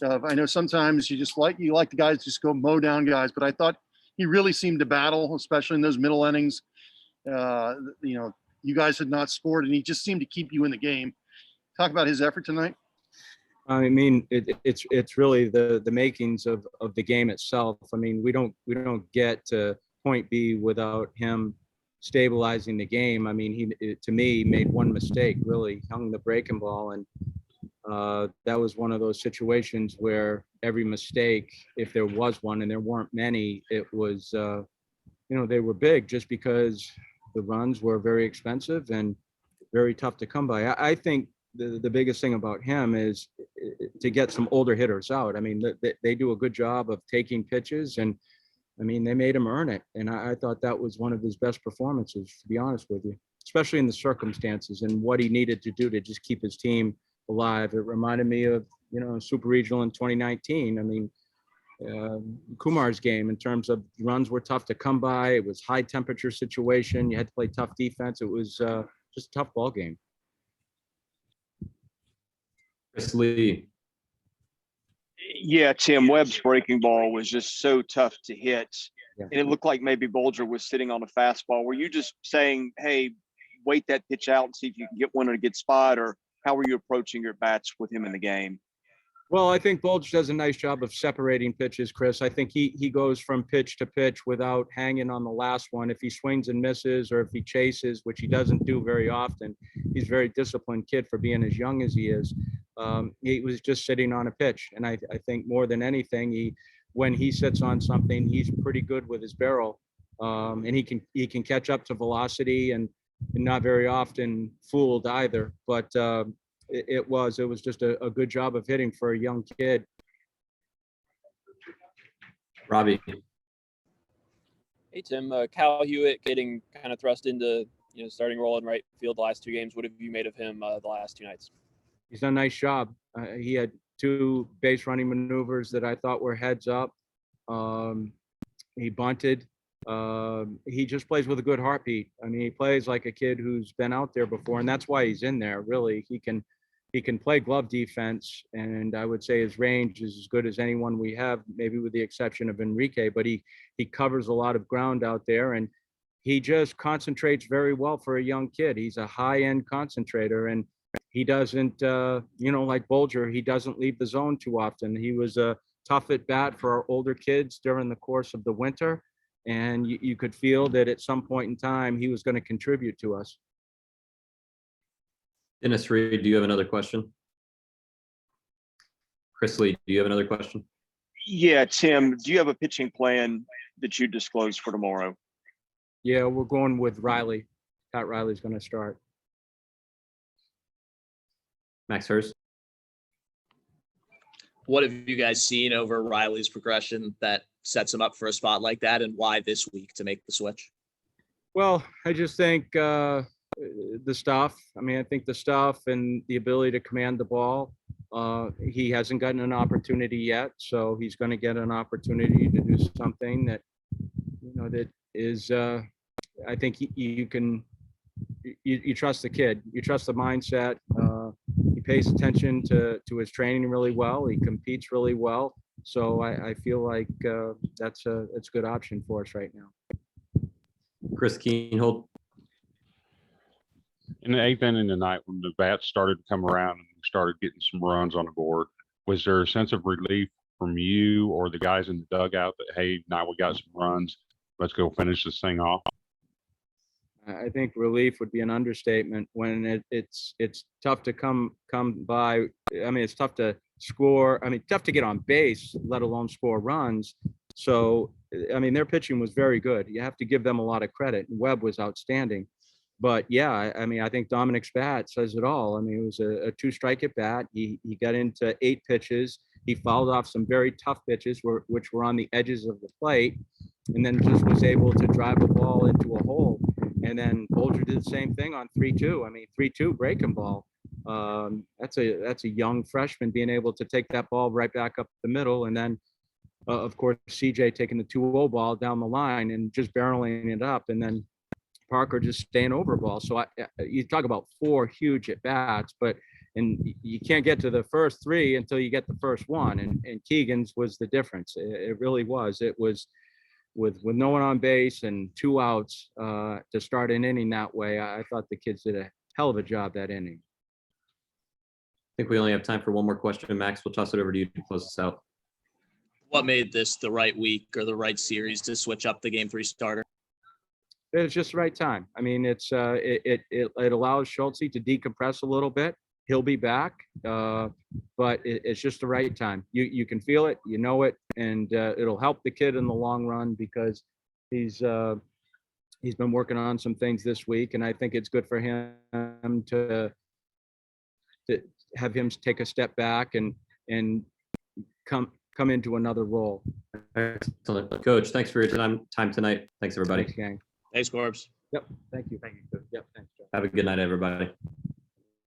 I know sometimes you like the guys just go mow down guys, but I thought he really seemed to battle, especially in those middle innings. You know, you guys had not scored, and he just seemed to keep you in the game. Talk about his effort tonight. I mean, it's really the makings of the game itself. I mean, we don't get to point B without him stabilizing the game. I mean, to me, made one mistake, really hung the breaking ball, and that was one of those situations where every mistake, if there was one, and there weren't many, it was, they were big just because the runs were very expensive and very tough to come by. I think the biggest thing about him is to get some older hitters out. I mean, they do a good job of taking pitches, and I mean, they made him earn it. And I thought that was one of his best performances, to be honest with you, especially in the circumstances and what he needed to do to just keep his team alive. It reminded me of, Super Regional in 2019. I mean, Kumar's game in terms of runs were tough to come by. It was high temperature situation. You had to play tough defense. It was just a tough ball game. Chris Lee. Yeah, Tim, Webb's breaking ball was just so tough to hit. Yeah. And it looked like maybe Bolger was sitting on a fastball. Were you just saying, hey, wait that pitch out and see if you can get one in a good spot, or how were you approaching your bats with him in the game? Well, I think Bolger does a nice job of separating pitches, Chris. I think he goes from pitch to pitch without hanging on the last one. If he swings and misses, or if he chases, which he doesn't do very often, he's a very disciplined kid for being as young as he is. He was just sitting on a pitch. And I think more than anything, when he sits on something, he's pretty good with his barrel. And he can catch up to velocity and not very often fooled either. But it was just a good job of hitting for a young kid. Robbie. Hey, Tim, Cal Hewitt getting kind of thrust into, starting role in right field the last two games. What have you made of him the last two nights? He's done a nice job. He had two base running maneuvers that I thought were heads up. He bunted. He just plays with a good heartbeat. I mean, he plays like a kid who's been out there before, and that's why he's in there. Really, he can play glove defense, and I would say his range is as good as anyone we have, maybe with the exception of Enrique. But he covers a lot of ground out there, and he just concentrates very well for a young kid. He's a high-end concentrator, and he doesn't, like Bolger, he doesn't leave the zone too often. He was a tough at bat for our older kids during the course of the winter. And you could feel that at some point in time, he was going to contribute to us. Dennis Reed, do you have another question? Chris Lee, do you have another question? Yeah, Tim, do you have a pitching plan that you disclose for tomorrow? Yeah, we're going with Riley. Pat Riley's going to start. Max Hurst. What have you guys seen over Riley's progression that sets him up for a spot like that, and why this week to make the switch? Well, I just think the stuff. I mean, I think the stuff and the ability to command the ball. He hasn't gotten an opportunity yet, so he's going to get an opportunity to do something that, that is. I think you trust the kid. You trust the mindset. He pays attention to his training really well. He competes really well. So I feel like it's a good option for us right now. Chris Keenhold. In the eighth inning tonight, when the bats started to come around and we started getting some runs on the board, was there a sense of relief from you or the guys in the dugout that, hey, now we got some runs, let's go finish this thing off? I think relief would be an understatement. When it's tough to come by. I mean, it's tough to score. I mean, tough to get on base, let alone score runs. So, I mean, their pitching was very good. You have to give them a lot of credit. Webb was outstanding. But yeah, I mean, I think Dominic's bat says it all. I mean, it was a two-strike at bat. He got into 8 pitches. He fouled off some very tough pitches, which were on the edges of the plate, and then just was able to drive the ball into a hole. And then Bolger did the same thing on 3-2. I mean, 3-2 breaking ball. That's a young freshman being able to take that ball right back up the middle, and then of course CJ taking the 2-0 ball down the line and just barreling it up, and then Parker just staying over ball. So you talk about 4 huge at bats, but you can't get to the first three until you get the first one. And Keegan's was the difference. It really was. It was with no one on base and 2 outs to start an inning that way. I thought the kids did a hell of a job that inning. I think we only have time for one more question. Max, we'll toss it over to you to close us out. What made this the right week or the right series to switch up the game 3 starter? It's just the right time. I mean, it allows Schultze to decompress a little bit. He'll be back, but it's just the right time. You can feel it, you know it, and it'll help the kid in the long run because he's been working on some things this week, and I think it's good for him to have him take a step back and come into another role. Excellent. Coach, thanks for your time tonight. Thanks, everybody. Thanks, gang. Thanks, Corbs. Yep. Thank you. Thank you. Yep. Thanks, Joe. Have a good night, everybody.